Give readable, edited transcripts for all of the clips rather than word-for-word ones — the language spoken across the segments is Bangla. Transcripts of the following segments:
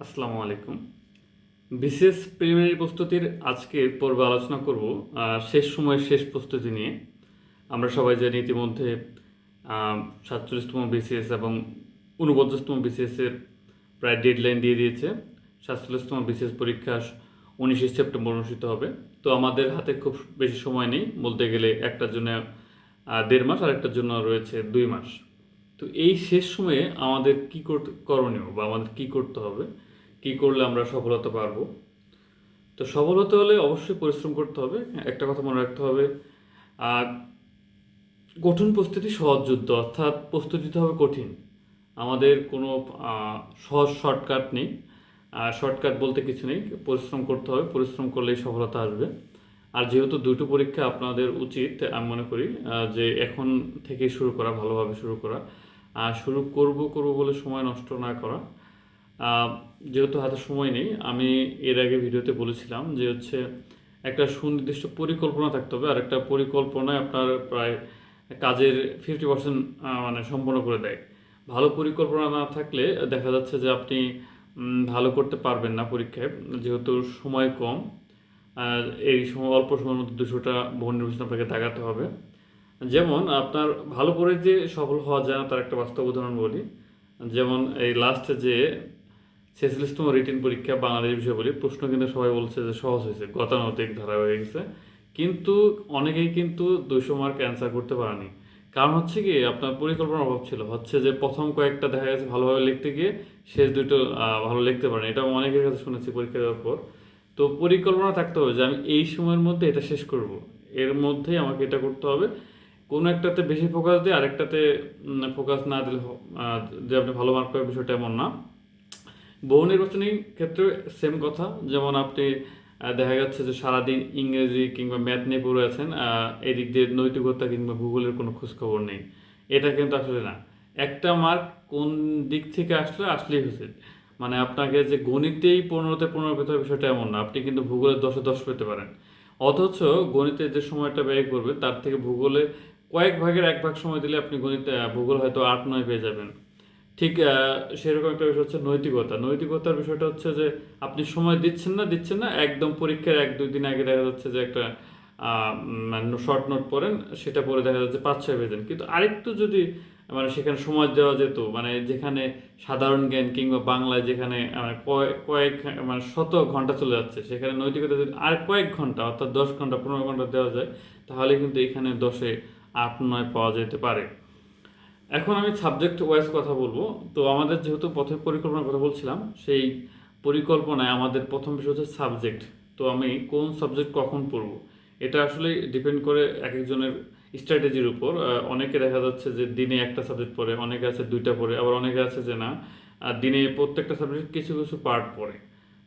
আসসালামু আলাইকুম। বিসিএস প্রিলিমিনারি প্রস্তুতির আজকের পর্বে আলোচনা করব শেষ সময়ের শেষ প্রস্তুতি নিয়ে। আমরা সবাই জানি ইতিমধ্যে 47তম বিসিএস এবং 49তম বিসিএসের প্রায় ডেডলাইন দিয়ে দিয়েছে। 47তম বিসিএস পরীক্ষা 19শে সেপ্টেম্বর অনুষ্ঠিত হবে। তো আমাদের হাতে খুব বেশি সময় নেই, বলতে গেলে একটার জন্য 1.5 মাস আর একটার জন্য রয়েছে 2 মাস। তো এই শেষ সময়ে আমাদের কী করণীয় বা আমাদের কী করতে হবে, কী করলে আমরা সফল হতে পারবো। তো সফল হতে হলে অবশ্যই পরিশ্রম করতে হবে। একটা কথা মনে রাখতে হবে, আর কঠিন প্রস্তুতি সহজ যুদ্ধ, অর্থাৎ প্রস্তুতি নিতে হবে কঠিন। আমাদের কোনো সহজ শর্টকাট নেই। শর্টকাট বলতে কিছু নেই, পরিশ্রম করতে হবে, পরিশ্রম করলেই সফলতা আসবে। আর যেহেতু দুটো পরীক্ষা আপনাদের উচিত, আমি মনে করি যে এখন থেকেই শুরু করা, ভালোভাবে শুরু করা। শুরু করব বলে সময় নষ্ট না করা। যেহেতু হাতে সময় নেই, আমি এর আগে ভিডিওতে বলেছিলাম যে হচ্ছে একটা সুনির্দিষ্ট পরিকল্পনা থাকতে হবে, আর একটা পরিকল্পনায় আপনার প্রায় কাজের 50% মানে সম্পন্ন করে দেয়। ভালো পরিকল্পনা না থাকলে দেখা যাচ্ছে যে আপনি ভালো করতে পারবেন না পরীক্ষায়, যেহেতু সময় কম। আর এই সময় অল্প সময়ের মধ্যে 200টা বহু নির্বাচন আপনাকে দাগাতে হবে। যেমন আপনার ভালো করে যে সফল হওয়া যায় না তার একটা বাস্তব উদাহরণ বলি। যেমন এই লাস্টে যে 46তম রিটেন পরীক্ষা বাংলাদেশ বিষয় বলি, প্রশ্ন কিন্তু সবাই বলছে যে সহজ হয়েছে, গতানুগতিক ধারা হয়ে গেছে, কিন্তু অনেকেই কিন্তু 200 মার্ক অ্যান্সার করতে পারেনি। কারণ হচ্ছে কি, আপনার পরিকল্পনার অভাব ছিল। হচ্ছে যে প্রথম কয়েকটা দেখা গেছে ভালোভাবে লিখতে গিয়ে শেষ দুটো ভালো লিখতে পারেনি, এটা অনেকের কাছে শুনেছি পরীক্ষা দেওয়ার পর। তো পরিকল্পনা থাকতে হবে যে আমি এই সময়ের মধ্যে এটা শেষ করব, এর মধ্যেই আমাকে এটা করতে হবে। কোনো একটাতে বেশি ফোকাস দিয়ে আরেকটাতে ফোকাস না দিলে যে আপনি ভালো মার্ক পাবেন বিষয়টা এমন না। বহু নির্বাচনী ক্ষেত্রে সেম কথা। যেমন আপনি দেখা যাচ্ছে যে সারাদিন ইংরেজি কিংবা ম্যাথ নিয়ে পড়ে আছেন, এদিক দিয়ে নৈতিকতা কিংবা ভূগোলের কোনো খোঁজখবর নেই। এটা কিন্তু আসলে না। একটা মার্ক কোন দিক থেকে আসলেই হয়েছে। মানে আপনাকে যে গণিতেই 15তে 15 পেতে হবে বিষয়টা এমন না, আপনি কিন্তু ভূগোলে 10-এ 10 পেতে পারেন। অথচ গণিতে যে সময়টা ব্যয় করবে তার থেকে ভূগোলে কয়েক ভাগের 1 ভাগ সময় দিলে আপনি গণিতে ভূগোল হয়তো 8-9 পেয়ে যাবেন। ঠিক সেরকম একটা বিষয় হচ্ছে নৈতিকতা। নৈতিকতার বিষয়টা হচ্ছে যে আপনি সময় দিচ্ছেন না, একদম পরীক্ষার 1-2 দিন আগে দেখা যাচ্ছে যে একটা মানে শর্ট নোট পড়েন, সেটা পড়ে দেখা যাচ্ছে 5-6 পেয়েছেন। কিন্তু আরেকটু যদি মানে সেখানে সময় দেওয়া যেত, মানে যেখানে সাধারণ জ্ঞান কিংবা বাংলায় যেখানে কয়েক মানে শত ঘন্টা চলে যাচ্ছে, সেখানে নৈতিকতা যদি আর কয়েক ঘন্টা অর্থাৎ 10 ঘন্টা 15 ঘন্টা দেওয়া যায়, তাহলে কিন্তু এখানে 10-এ 8-9 পাওয়া যেতে পারে। এখন আমি সাবজেক্ট ওয়াইজ কথা বলবো। তো আমাদের যেহেতু পথের পরিকল্পনার কথা বলছিলাম, সেই পরিকল্পনায় আমাদের প্রথম বিষয় হচ্ছে সাবজেক্ট। তো আমি কোন সাবজেক্ট কখন পড়বো, এটা আসলে ডিপেন্ড করে এক একজনের স্ট্র্যাটেজির উপর। অনেকে দেখা যাচ্ছে যে দিনে একটা সাবজেক্ট পড়ে, অনেকে আছে 2টা পড়ে, আবার অনেকে আছে যে না, দিনে প্রত্যেকটা সাবজেক্ট কিছু কিছু পার্ট পড়ে।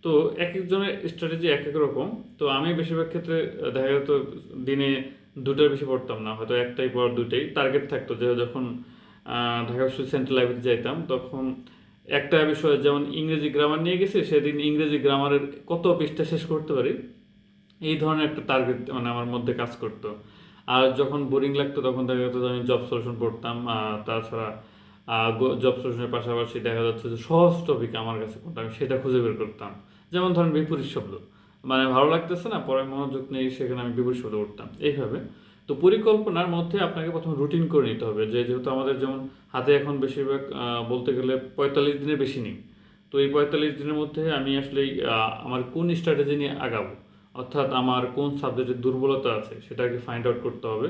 তো এক একজনের স্ট্র্যাটেজি এক এক রকম। তো আমি বেশিরভাগ ক্ষেত্রে দেখা যেত দিনে 2টার বেশি পড়তাম না, হয়তো একটাই পড়ার 2টাই টার্গেট থাকতো। যে যখন ঢাকা বিশ্ববিদ্যালয় সেন্ট্রাল লাইব্রেরিতে যাইতাম, তখন একটা বিষয় যেমন ইংরেজি গ্রামার নিয়ে গেছি, সেদিন ইংরেজি গ্রামারের কত পৃষ্ঠা শেষ করতে পারি, এই ধরনের একটা টার্গেট মানে আমার মধ্যে কাজ করতো। আর যখন বোরিং লাগতো তখন দেখা যেত যে আমি জব সলিউশন পড়তাম। তাছাড়া জব সলিউশনের পাশাপাশি দেখা যাচ্ছে যে সহজ টপিক আমার কাছে কোনটা আমি সেটা খুঁজে বের করতাম। যেমন ধরেন বিপরীত শব্দ, মানে ভালো লাগতেছে না, পরে মনোযোগ নেই, সেখানে আমি বিপরীত শব্দ পড়তাম এইভাবে। তো পরিকল্পনার মধ্যে আপনাকে প্রথমে রুটিন করে নিতে হবে, যেহেতু আমাদের যেমন হাতে এখন বেশিরভাগ বলতে গেলে 45 দিনের বেশি নেই। তো এই 45 দিনের মধ্যে আমি আসলে আমার কোন স্ট্র্যাটেজি নিয়ে আগাবো, অর্থাৎ আমার কোন সাবজেক্টের দুর্বলতা আছে সেটাকে ফাইন্ড আউট করতে হবে।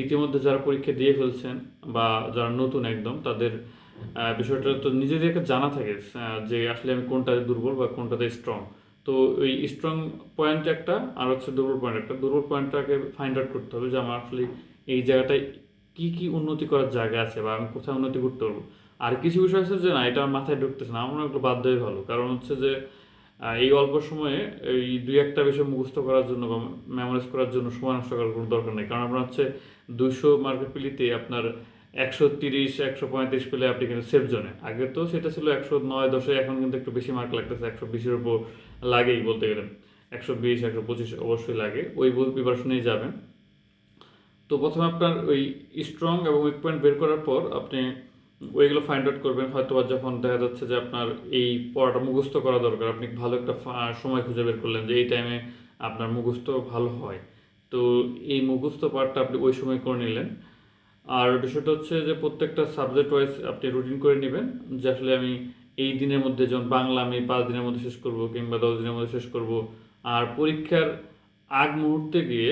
ইতিমধ্যে যারা পরীক্ষা দিয়ে ফেলছেন বা যারা নতুন একদম, তাদের বিষয়টা তো নিজেদেরকে জানা থাকে যে আসলে আমি কোনটাতে দুর্বল বা কোনটাতে স্ট্রং। তো ওই স্ট্রং পয়েন্ট একটা, আর হচ্ছে দুর্বল পয়েন্ট একটা। দুর্বল পয়েন্টটাকে ফাইন্ড আউট করতে হবে যে আমার আসলে এই জায়গাটায় কি কি উন্নতি করার জায়গা আছে বা আমি কোথায় উন্নতি করতে পারবো। আর কিছু বিষয় আছে যে না, এটা আমার মাথায় ঢুকতেছে না, আমার ওগুলো বাদ দেওয়াই ভালো। কারণ হচ্ছে যে এই অল্প সময়ে এই 2-1টা বিষয় মুখস্থ করার জন্য বা মেমোরাইজ করার জন্য সময় নষ্ট করার কোনো দরকার নেই। কারণ আপনার হচ্ছে 200 মার্কের পিলিতে আপনার 130 135 পেলে আপনি কিন্তু সেফ জোনে। আগে তো সেটা ছিল 109-10-এ, এখন কিন্তু একটু বেশি মার্ক লাগতেছে, 120-এর উপর লাগেই বলতে গেলে। 120 125 অবশ্যই লাগে, ওই বই প্রিপারেশনেই যাবেন। তো প্রথমে আপনার ওই স্ট্রং এবং উইক পয়েন্ট বের করার পর আপনি ওইগুলো ফাইন্ড আউট করবেন। হয়তো বা যখন দেখা যাচ্ছে যে আপনার এই পড়াটা মুখস্থ করা দরকার, আপনি ভালো একটা সময় খুঁজে বের করলেন যে এই টাইমে আপনার মুখস্থ ভালো হয়, তো এই মুখস্থ পার্টটা আপনি ওই সময় করে নিলেন। আর বিষয়টা হচ্ছে যে প্রত্যেকটা সাবজেক্ট ওয়াইজ আপনি রুটিন করে নেবেন যে আসলে আমি এই দিনের মধ্যে, যেমন বাংলা আমি 5 দিনের মধ্যে শেষ করব কিংবা 10 দিনের মধ্যে শেষ করব। আর পরীক্ষার আগ মুহূর্তে গিয়ে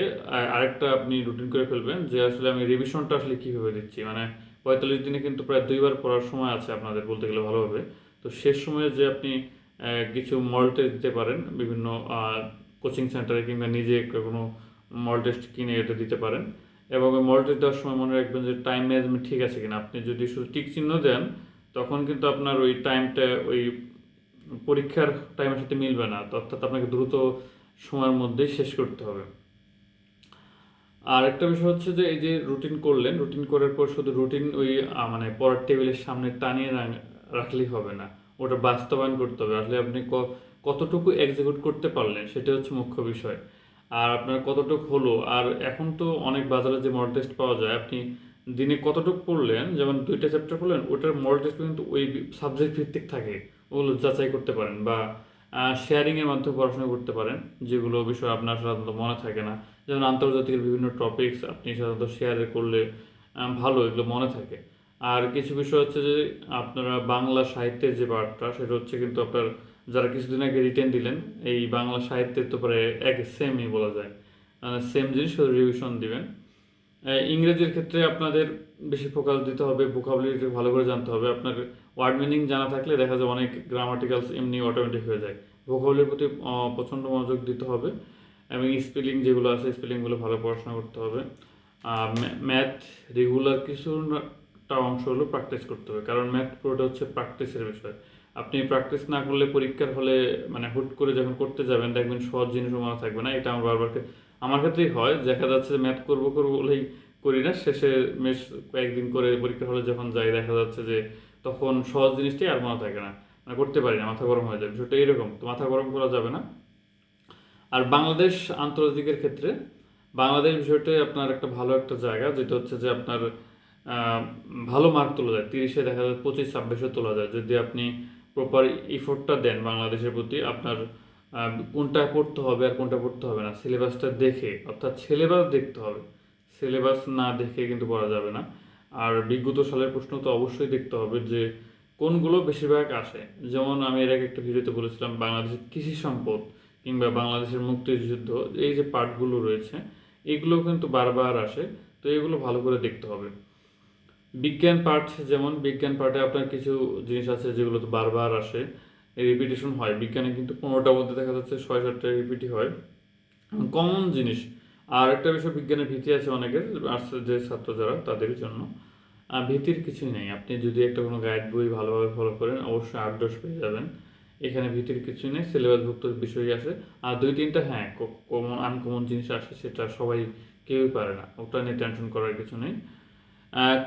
আরেকটা আপনি রুটিন করে ফেলবেন যে আসলে আমি রিভিশনটা আসলে কীভাবে দিচ্ছি। মানে 45 দিনে কিন্তু প্রায় 2বার পড়ার সময় আছে আপনাদের বলতে গেলে ভালোভাবে। তো শেষ সময়ে যে আপনি কিছু মডেল টেস্ট দিতে পারেন বিভিন্ন কোচিং সেন্টারে কিংবা নিজে কোনো মডেল টেস্ট কিনে এটা দিতে পারেন। এবং ওই মডেল টেস্ট দেওয়ার সময় মনে রাখবেন যে টাইম ম্যানেজমেন্ট ঠিক আছে কিনা। আপনি যদি শুধু টিক চিহ্ন দেন তখন কিন্তু আপনার ওই টাইমটা ওই পরীক্ষার টাইমের সাথে মিলবে না, অর্থাৎ আপনাকে দ্রুত সময়ের মধ্যেই শেষ করতে হবে। আর একটা বিষয় হচ্ছে যে এই যে রুটিন করলেন, রুটিন করার পর শুধু রুটিন ওই মানে পড়ার টেবিলের সামনে টানিয়ে রাখলেই হবে না, ওটা বাস্তবায়ন করতে হবে। আসলে আপনি কতটুকু এক্সিকিউট করতে পারলেন সেটা হচ্ছে মুখ্য বিষয়। আর আপনার কতটুকু হলো, আর এখন তো অনেক বাজারে যে মডেল টেস্ট পাওয়া যায়, আপনি দিনে কতটুকু পড়লেন, যেমন 2টা চ্যাপ্টার পড়লেন, ওটার মডেল টেস্ট কিন্তু ওই সাবজেক্ট ভিত্তিক থাকে, ওগুলো যাচাই করতে পারেন। বা শেয়ারিংয়ের মাধ্যমে পড়াশোনা করতে পারেন, যেগুলো বিষয় আপনার সাধারণত মনে থাকে না। যেমন আন্তর্জাতিক বিভিন্ন টপিকস আপনি সাধারণত শেয়ার করলে ভালো, এগুলো মনে থাকে। আর কিছু বিষয় হচ্ছে যে আপনারা বাংলা সাহিত্যের যে পার্টটা, সেটা হচ্ছে কিন্তু আপনার যারা কিছুদিন আগে রিটেন দিলেন, এই বাংলা সাহিত্যের তো প্রায় এক সেমই বলা যায়, মানে সেম জিনিস রিভিশন দিবেন। ইংরেজির ক্ষেত্রে আপনাদের বেশি ফোকাস দিতে হবে, ভোকাবুলারি ভালো করে জানতে হবে। আপনার ওয়ার্ড মিনিং জানা থাকলে দেখা যায় অনেক গ্রামাটিক্যালস এমনি অটোমেটিক হয়ে যায়। ভোকাবুলারির প্রতি প্রচণ্ড মনোযোগ দিতে হবে এবং স্পেলিং যেগুলো আছে স্পেলিংগুলো ভালো পড়াশোনা করতে হবে। ম্যাথ রেগুলার কিছুটা অংশ হলো প্র্যাকটিস করতে হবে, কারণ ম্যাথ পুরোটা হচ্ছে প্র্যাকটিসের বিষয়। আপনি প্র্যাকটিস না করলে পরীক্ষার হলে মানে হুট করে যখন করতে যাবেন দেখবেন সহজ জিনিসও মনে থাকবে না। এটা আমার আমার ক্ষেত্রেই হয়, দেখা যাচ্ছে যে ম্যাথ করবো করবো বলেই করি না, শেষে কয়েকদিন করে পরীক্ষার হলে যখন যাই দেখা যাচ্ছে যে তখন সহজ জিনিসটাই আর মনে থাকে না, মানে করতে পারি না, মাথা গরম হয়ে যায়। বিষয়টা এরকম, তো মাথা গরম করা যাবে না। আর বাংলাদেশ আন্তর্জাতিকের ক্ষেত্রে বাংলাদেশ বিষয়টাই আপনার একটা ভালো একটা জায়গা, যেটা হচ্ছে যে আপনার ভালো মার্ক তোলা যায়, 30-এ দেখা যায় 25-26-এ তোলা যায় যদি আপনি প্রপার ইফোর্টটা দেন বাংলাদেশের প্রতি। আপনার কোনটা পড়তে হবে আর কোনটা পড়তে হবে না সিলেবাসটা দেখে, অর্থাৎ সিলেবাস দেখতে হবে, সিলেবাস না দেখে কিন্তু পড়া যাবে না। আর বিগত সালের প্রশ্ন তো অবশ্যই দেখতে হবে যে কোনগুলো বেশিরভাগ আসে। যেমন আমি এর আগে একটা ভিডিওতে বলেছিলাম বাংলাদেশের কৃষি সম্পদ কিংবা বাংলাদেশের মুক্তিযুদ্ধ, এই যে পার্টগুলো রয়েছে এগুলো কিন্তু বারবার আসে, তো এগুলো ভালো করে দেখতে হবে। বিজ্ঞান পার্ট, যেমন বিজ্ঞান পার্টে আপনার কিছু জিনিস আছে যেগুলো তো বারবার আসে, রিপিটেশন হয়। বিজ্ঞানে কিন্তু 15টার মধ্যে দেখা যাচ্ছে 6-7টা রিপিটই হয়, কমন জিনিস। আর একটা বিষয়, বিজ্ঞানের ভীতি আছে অনেকের, আর্টসের যে ছাত্র যারা তাদের জন্য ভীতির কিছুই নেই। আপনি যদি একটা কোনো গাইড বই ভালোভাবে ফলো করেন অবশ্যই 8-10 পেয়ে যাবেন। এখানে ভীতির কিছুই নেই, সিলেবাসভুক্ত বিষয়ই আসে। আর 2-3টা হ্যাঁ কমন আনকমন জিনিস আসে, সেটা সবাই কেউই পারে না, ওটা নিয়ে টেনশন করার কিছু নেই।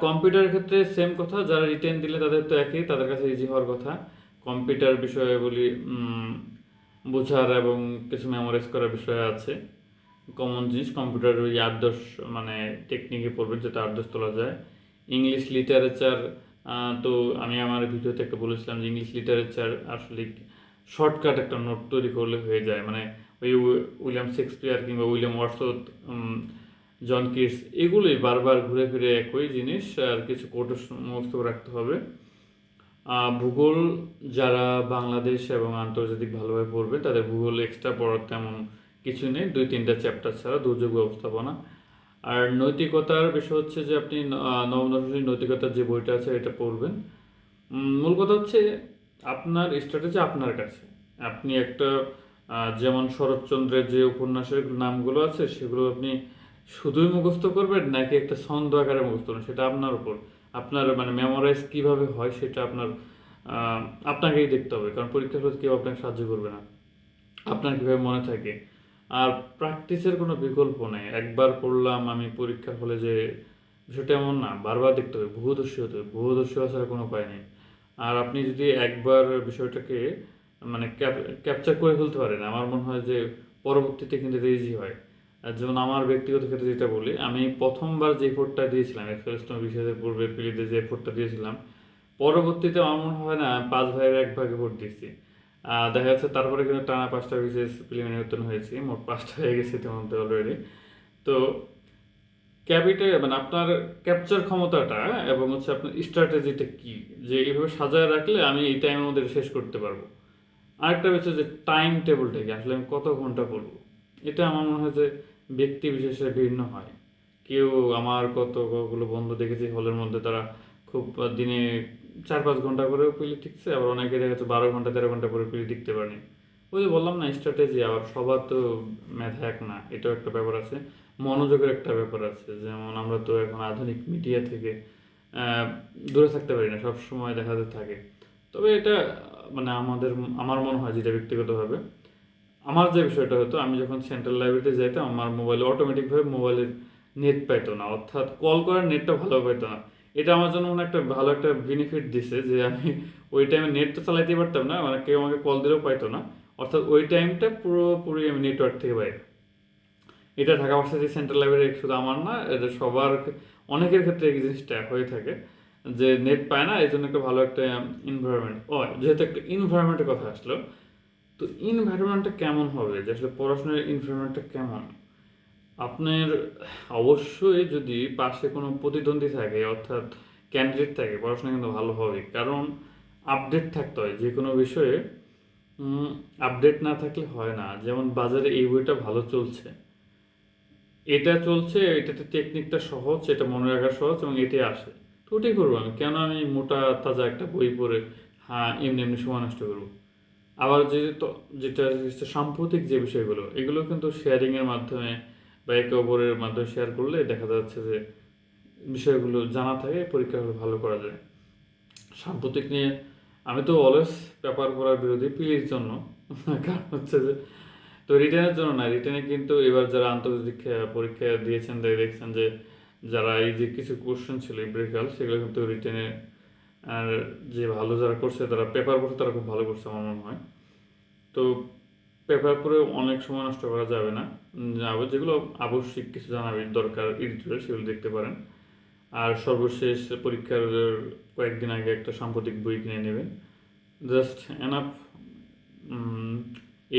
কম্পিউটারের ক্ষেত্রে সেম কথা, যারা রিটেন দিলে তাদের তো একই, তাদের কাছে ইজি হওয়ার কথা। কম্পিউটার বিষয়ে বলি, বোঝার এবং কিছু মেমোরাইজ করার বিষয় আছে, কমন জিনিস। কম্পিউটার ওই 8-10 মানে টেকনিকে পড়বেন, যেটা 8-10 তোলা যায়। ইংলিশ লিটারেচার, তো আমি আমার ভিডিওতে একটা বলেছিলাম যে ইংলিশ লিটারেচার আসলে শর্টকাট একটা নোট তৈরি করলে হয়ে যায়। মানে ওই উইলিয়াম শেক্সপিয়ার কিংবা উইলিয়াম ওয়ার্ডসওয়ার্থ, জন কিটস, এগুলোই বারবার ঘুরে ফিরে একই জিনিস, আর কিছু কোটের মুখস্থ করে রাখতে হবে। ভূগোল যারা বাংলাদেশ এবং আন্তর্জাতিক ভালোভাবে পড়বে তাদের ভূগোল এক্সট্রা পড়ার তেমন কিছু নেই, 2-3টা চ্যাপ্টার ছাড়া, দুর্যোগ ব্যবস্থাপনা। আর নৈতিকতার বিষয় হচ্ছে যে আপনি নবম দশম শ্রেণীর নৈতিকতার যে বইটা আছে এটা পড়বেন। মূল কথা হচ্ছে আপনার স্ট্র্যাটেজি আপনার কাছে। আপনি একটা যেমন শরৎচন্দ্রের যে উপন্যাসের নামগুলো আছে সেগুলো আপনি শুধুই মুখস্থ করবেন নাকি একটা ছন্দ আকারে মুখস্থ করবেন, সেটা আপনার উপর। আপনার মানে মেমোরাইজ কীভাবে হয় সেটা আপনাকেই দেখতে হবে, কারণ পরীক্ষার হলে কেউ আপনাকে সাহায্য করবে না, আপনার কীভাবে মনে থাকে। আর প্র্যাকটিসের কোনো বিকল্প নেই, একবার পড়লাম আমি পরীক্ষার হলে যে বিষয়টা এমন না, বারবার দেখতে হবে, বহুদর্শী হতে হবে, বহুদর্শী হওয়া ছাড়া কোনো উপায় নেই। আর আপনি যদি একবার বিষয়টাকে মানে ক্যাপচার করে ফেলতে পারেন, আমার মনে হয় যে পরবর্তীতে কিন্তু এটা ইজি হয়। আর যেমন আমার ব্যক্তিগত ক্ষেত্রে যেটা বলি, আমি প্রথমবার যে এফোর্টটা দিয়েছিলাম এক্সপ্রেসতম বিশেষের পূর্বে পিলিতে যে এফোর্টটা দিয়েছিলাম, পরবর্তীতে আমার মনে হয় না 5 ভাইয়ের 1 ভাগে ভোট দিচ্ছি। দেখা যাচ্ছে তারপরে কিন্তু টানা 5টা বিসিএস প্রিলিমিনারি উত্তীর্ণ হয়েছি, মোট 5টা হয়ে গেছে ইতিমধ্যে অলরেডি। তো মানে আপনার ক্যাপচার ক্ষমতাটা এবং হচ্ছে আপনার স্ট্র্যাটেজিটা কি, যে এইভাবে সাজায় রাখলে আমি এই টাইমের মধ্যে শেষ করতে পারবো। আরেকটা বিষয় যে টাইম টেবিলটা কি, আসলে আমি কত ঘন্টা পড়বো, এটা আমার মনে হয় যে ব্যক্তি বিশেষে ভিন্ন হয়। কেউ, আমার কতগুলো বন্ধু দেখেছি হলের মধ্যে, তারা খুব দিনে 4-5 ঘন্টা করে পিলি টিকছে, আবার অনেকে দেখা যাচ্ছে 12 ঘন্টা 13 ঘন্টা করে পিলি টিকতে পারেনি। ওই যে বললাম না, স্ট্র্যাটেজি। আবার সবার তো মেধা এক না, এটাও একটা ব্যাপার আছে। মনোযোগের একটা ব্যাপার আছে, যেমন আমরা তো এখন আধুনিক মিডিয়া থেকে দূরে থাকতে পারি না, সব সময় দেখাতে থাকে। তবে এটা মানে আমার মনে হয়, যেটা ব্যক্তিগতভাবে আমার যে বিষয়টা হতো, আমি যখন সেন্ট্রাল লাইব্রেরিতে যাইতাম, আমার মোবাইলে অটোমেটিকভাবে মোবাইলের নেট পাইতো না, অর্থাৎ কল করার নেটটা ভালো পাইতো না। এটা আমার জন্য মনে হয় একটা ভালো একটা বেনিফিট দিছে, যে আমি ওই টাইমে নেট তো চালাইতেই পারতাম না, মানে কেউ আমাকে কল দিলেও পাইতো না। অর্থাৎ ওই টাইমটা পুরোপুরি আমি নেটওয়ার্ক থেকে বাইরে। এটা ঢাকা ভার্সিটি সেন্ট্রাল লাইব্রেরি শুধু আমার না, এটা সবার অনেকের ক্ষেত্রে এই জিনিসটা হয়ে থাকে, যে নেট পায় না, এই জন্য একটা ভালো একটা এনভায়রনমেন্ট। যেহেতু একটা এনভায়রনমেন্টের কথা আসলো, তো এনভায়রনমেন্টটা কেমন হবে, যে আসলে পড়াশোনার এনভায়রনমেন্টটা কেমন? আপনার অবশ্যই যদি পাশে কোনো প্রতিদ্বন্দ্বী থাকে, অর্থাৎ ক্যান্ডিডেট থাকে, পড়াশোনা কিন্তু ভালো হবে, কারণ আপডেট থাকতে হয় যে কোনো বিষয়ে। আপডেট না থাকলে হয় না। যেমন বাজারে এই বইটা ভালো চলছে, এটা চলছে, এটাতে টেকনিকটা সহজ, এটা মনে রাখা সহজ এবং এটাই আসে, তো ওটাই করবো আমি। কেন আমি মোটা তাজা একটা বই পড়ে এমনি এমনি সময় নষ্ট করবো? আবার যেটা হচ্ছে সাম্প্রতিক যে বিষয়গুলো, এগুলো কিন্তু শেয়ারিংয়ের মাধ্যমে বা একে অপরের মাধ্যমে শেয়ার করলে দেখা যাচ্ছে যে বিষয়গুলো জানা থাকে, পরীক্ষা হলে ভালো করা যায়। সাম্প্রতিক নিয়ে আমি তো অলওয়েজ পেপার পড়ার বিরোধী, পিলির জন্য। কারণ হচ্ছে যে, তো রিটেনের জন্য না, রিটেনে কিন্তু এবার যারা আন্তর্জাতিক পরীক্ষা দিয়েছেন, দেখছেন যে যারা এই যে কিছু কোশ্চেন ছিল ইম্পেরিক্যাল, সেগুলো কিন্তু রিটেনে আর যে ভালো যারা করছে, তারা পেপার পড়ে তারা খুব ভালো করছে আমার মনে হয়। তো পেপার পড়ে অনেক সময় নষ্ট করা যাবে না। যেগুলো আবশ্যিক কিছু জানার দরকার এডিটরের, সেগুলো দেখতে পারেন। আর সর্বশেষ পরীক্ষার কয়েকদিন আগে একটা সাম্প্রতিক বই কিনে নেবেন, জাস্ট এনাফ।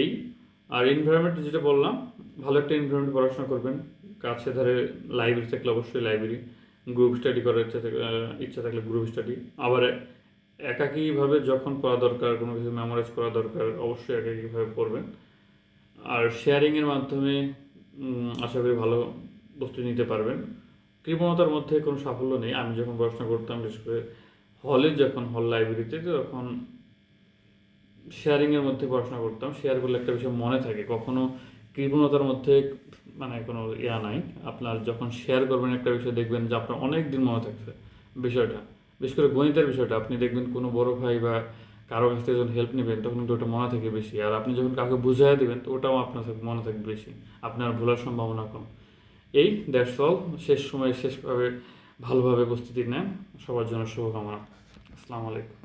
এই আর এনভায়রনমেন্ট যেটা বললাম, ভালো একটা এনভায়রনমেন্ট পড়াশোনা করবেন। কাছে ধারে লাইব্রেরি থাকলে অবশ্যই লাইব্রেরি, গ্রুপ স্টাডি করার ইচ্ছা থাকলে গ্রুপ স্টাডি। আবার একাকীভাবে যখন পড়া দরকার, কোনো কিছু মেমোরাইজ করা দরকার, অবশ্যই একাকীভাবে পড়বেন। আর শেয়ারিংয়ের মাধ্যমে আশা করি ভালো বস্তু নিতে পারবেন। কৃপণতার মধ্যে কোনো সাফল্য নেই। আমি যখন পড়াশোনা করতাম, বিশেষ করে হল লাইব্রেরিতে, তখন শেয়ারিংয়ের মধ্যে পড়াশোনা করতাম। শেয়ার করলে একটা বিষয় মনে থাকে, কখনো কৃপণতার মধ্যে মানে কোনো নাই। আপনার যখন শেয়ার করবেন একটা বিষয়, দেখবেন যে আপনার অনেক দিন মনে থাকছে বিষয়টা। বিশেষ করে গণিতের বিষয়টা, আপনি দেখবেন কোনো বড় ভাই বা কারো কাছ থেকে যখন হেল্প নেবেন, তখন কিন্তু ওটা মনে থাকে বেশি। আর আপনি যখন কাউকে বুঝাই দেবেন, তো ওটাও আপনার মনে থাকবে বেশি, আপনার ভুলার সম্ভাবনা কম। এই দ্যাটস অল। শেষ সময়ে শেষভাবে ভালোভাবে প্রস্তুতি নেন। সবার জন্য শুভকামনা। আসসালামু আলাইকুম।